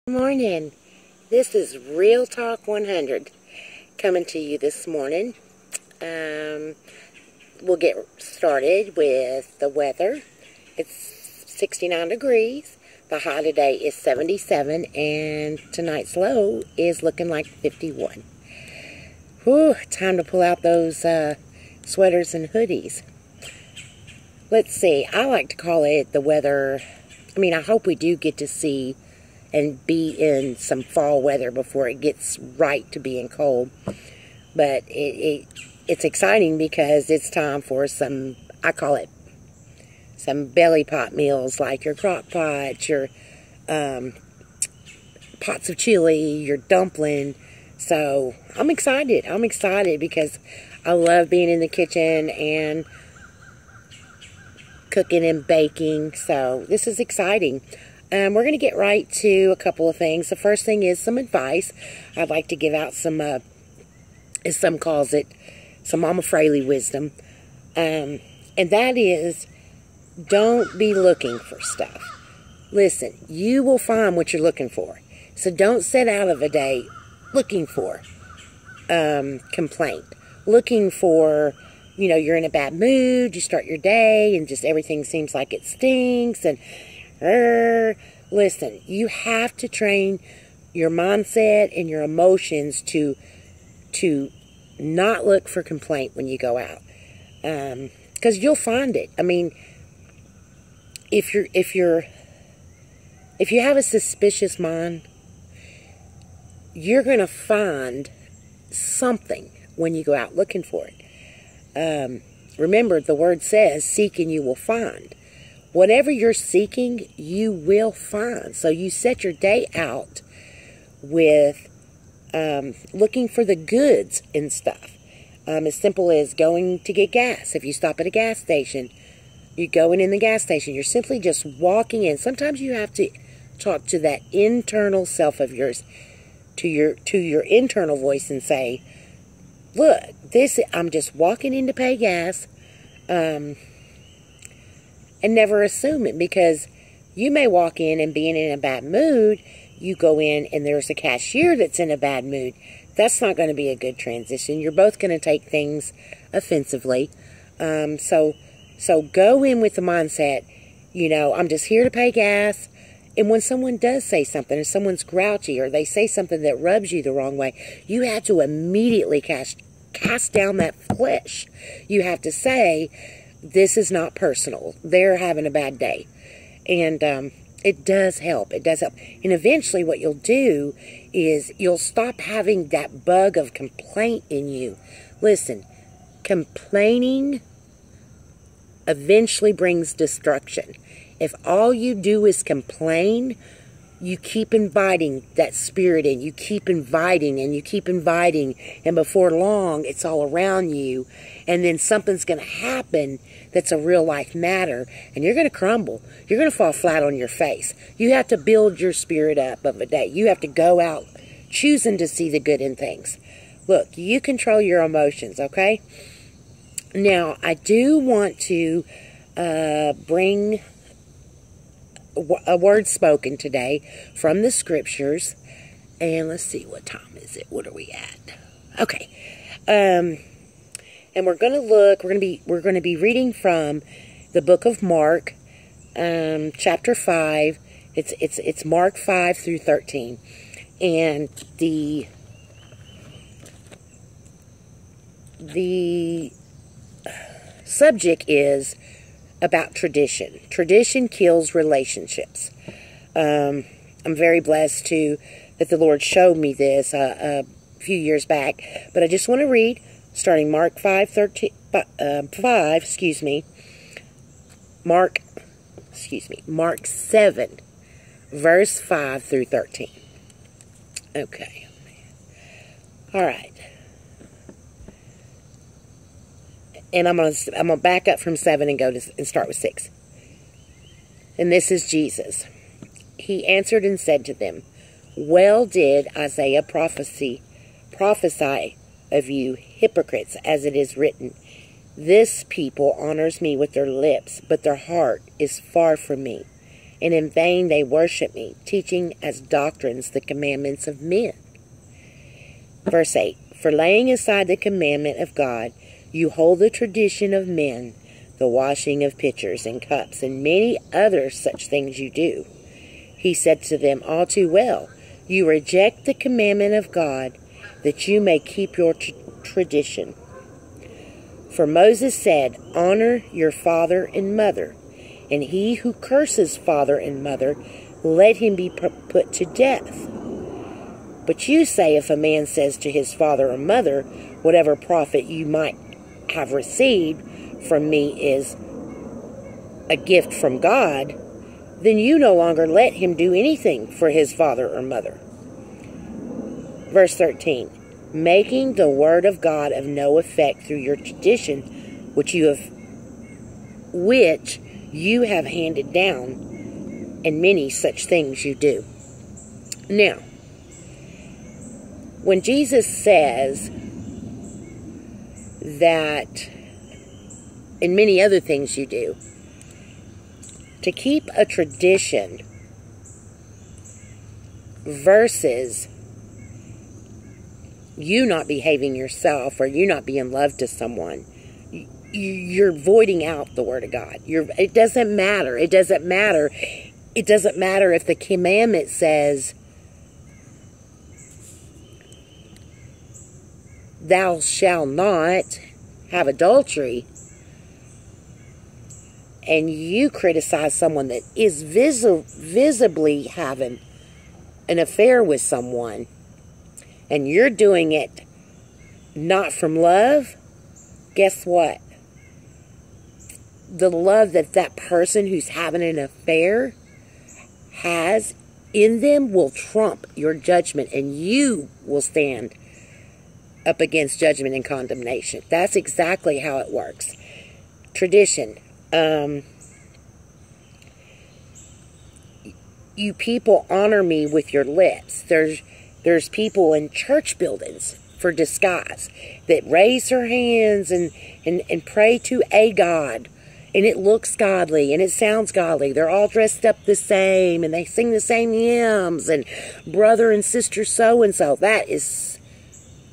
Good morning. This is Realtalk100 coming to you this morning. We'll get started with the weather. It's 69 degrees. The high today is 77, and tonight's low is looking like 51. Whew, time to pull out those sweaters and hoodies. Let's see. I like to call it the weather. I hope we do get to see and be in some fall weather before it gets right to being cold. But it's exciting because it's time for some, I call it, some belly pot meals, like your crock pot, your pots of chili, your dumpling. So I'm excited. I'm excited because I love being in the kitchen and cooking and baking. So this is exciting. We're going to get right to a couple of things. The first thing is some advice. I'd like to give out some, as some calls it, some Mama Fraley wisdom. And that is, don't be looking for stuff. Listen, you will find what you're looking for. So don't set out of a day looking for complaint. Looking for, you're in a bad mood, you start your day, and just everything seems like it stinks, and listen, you have to train your mindset and your emotions to not look for complaint when you go out, because you'll find it. If you have a suspicious mind, you're going to find something when you go out looking for it. Remember, the word says, seek and you will find. Whatever you're seeking, you will find. So you set your day out with looking for the goods and stuff. As simple as going to get gas. If you stop at a gas station, you're going in the gas station. You're simply just walking in. Sometimes you have to talk to that internal self of yours, to your internal voice, and say, look, I'm just walking in to pay gas. And never assume it, because you may walk in and being in a bad mood, you go in and there's a cashier that's in a bad mood. That's not going to be a good transition. You're both going to take things offensively. So go in with the mindset, I'm just here to pay gas. And when someone does say something, if someone's grouchy or they say something that rubs you the wrong way, you have to immediately cast down that flesh. You have to say, this is not personal. They're having a bad day. And it does help. It does help. And eventually what you'll do is you'll stop having that bug of complaint in you. Listen, complaining eventually brings destruction. If all you do is complain, you keep inviting that spirit in. You keep inviting and you keep inviting. And before long, it's all around you. And then something's going to happen that's a real life matter. And you're going to crumble. You're going to fall flat on your face. You have to build your spirit up of a day. You have to go out choosing to see the good in things. Look, you control your emotions, okay? Now, I do want to bring a word spoken today from the scriptures. And let's see, what time is it? What are we at? Okay. And we're going to look, we're going to be reading from the book of Mark, chapter 5. It's Mark 5 through 13. And the subject is about tradition. Tradition kills relationships. I'm very blessed that the Lord showed me this a few years back. But I just want to read, starting Mark 5, Mark 7, verse 5 through 13. Okay. All right. And I'm gonna back up from 7 and and start with 6. And this is Jesus. He answered and said to them, well did Isaiah prophesy of you hypocrites, as it is written, this people honors me with their lips, but their heart is far from me. and in vain they worship me, teaching as doctrines the commandments of men. Verse 8, for laying aside the commandment of God, you hold the tradition of men, the washing of pitchers and cups, and many other such things you do. He said to them, all too well, you reject the commandment of God, that you may keep your tradition. For Moses said, honor your father and mother, and he who curses father and mother, let him be put to death. But you say, if a man says to his father or mother, whatever profit you might have received from me is a gift from God, then you no longer let him do anything for his father or mother. Verse 13, making the word of God of no effect through your tradition, which you have handed down, and many such things you do. Now, when Jesus says that, and many other things you do, to keep a tradition versus you not behaving yourself or you not being loved to someone, you're voiding out the Word of God. It doesn't matter. It doesn't matter. It doesn't matter if the commandment says, thou shalt not have adultery, and you criticize someone that is visibly having an affair with someone, and you're doing it not from love, guess what? The love that that person who's having an affair has in them will trump your judgment, and you will stand up against judgment and condemnation. That's exactly how it works. Tradition. You people honor me with your lips. There's people in church buildings for disguise that raise their hands and pray to a God, and it looks godly and it sounds godly. They're all dressed up the same and they sing the same hymns and brother and sister so and so. That is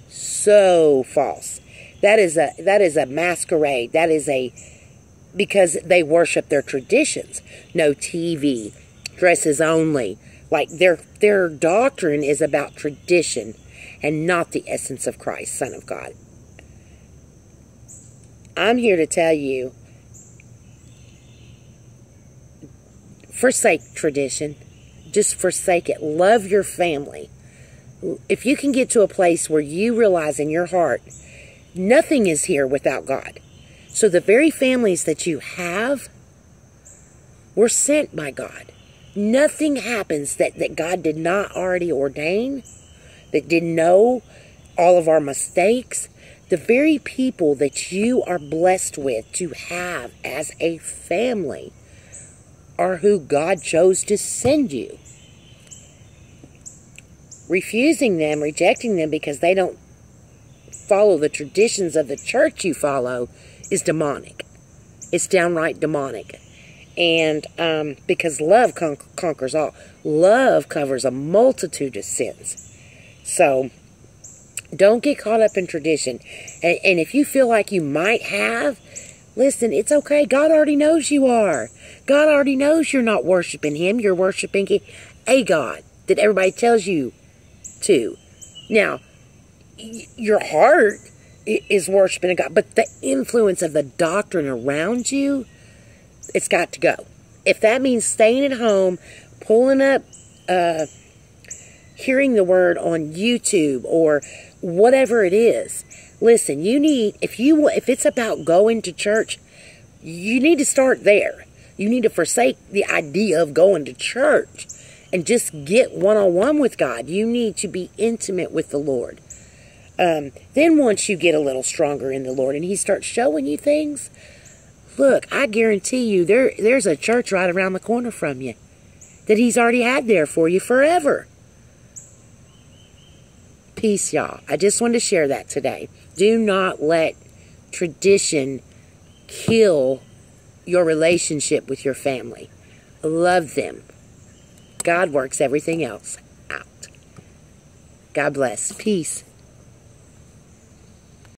so false. That is a masquerade. That is because they worship their traditions. No TV, dresses only. Like their doctrine is about tradition and not the essence of Christ, Son of God. I'm here to tell you, forsake tradition. Just forsake it. Love your family. If you can get to a place where you realize in your heart, nothing is here without God. So the very families that you have were sent by God. Nothing happens that God did not already ordain, that didn't know all of our mistakes. The very people that you are blessed with to have as a family are who God chose to send you. Refusing them, rejecting them because they don't follow the traditions of the church you follow is demonic. It's downright demonic. And because love conquers all. Love covers a multitude of sins. So don't get caught up in tradition. And if you feel like you might have, listen, it's okay. God already knows you are. God already knows you're not worshiping Him. You're worshiping a God that everybody tells you to. Now, your heart is worshiping a God, but the influence of the doctrine around you, it's got to go. If that means staying at home, pulling up, hearing the word on YouTube or whatever it is, listen, you need, if it's about going to church, you need to start there. You need to forsake the idea of going to church and just get one-on-one with God. You need to be intimate with the Lord. Then once you get a little stronger in the Lord and He starts showing you things, look, I guarantee you there's a church right around the corner from you that He's already had there for you forever. Peace, y'all. I just wanted to share that today. Do not let tradition kill your relationship with your family. Love them. God works everything else out. God bless. Peace.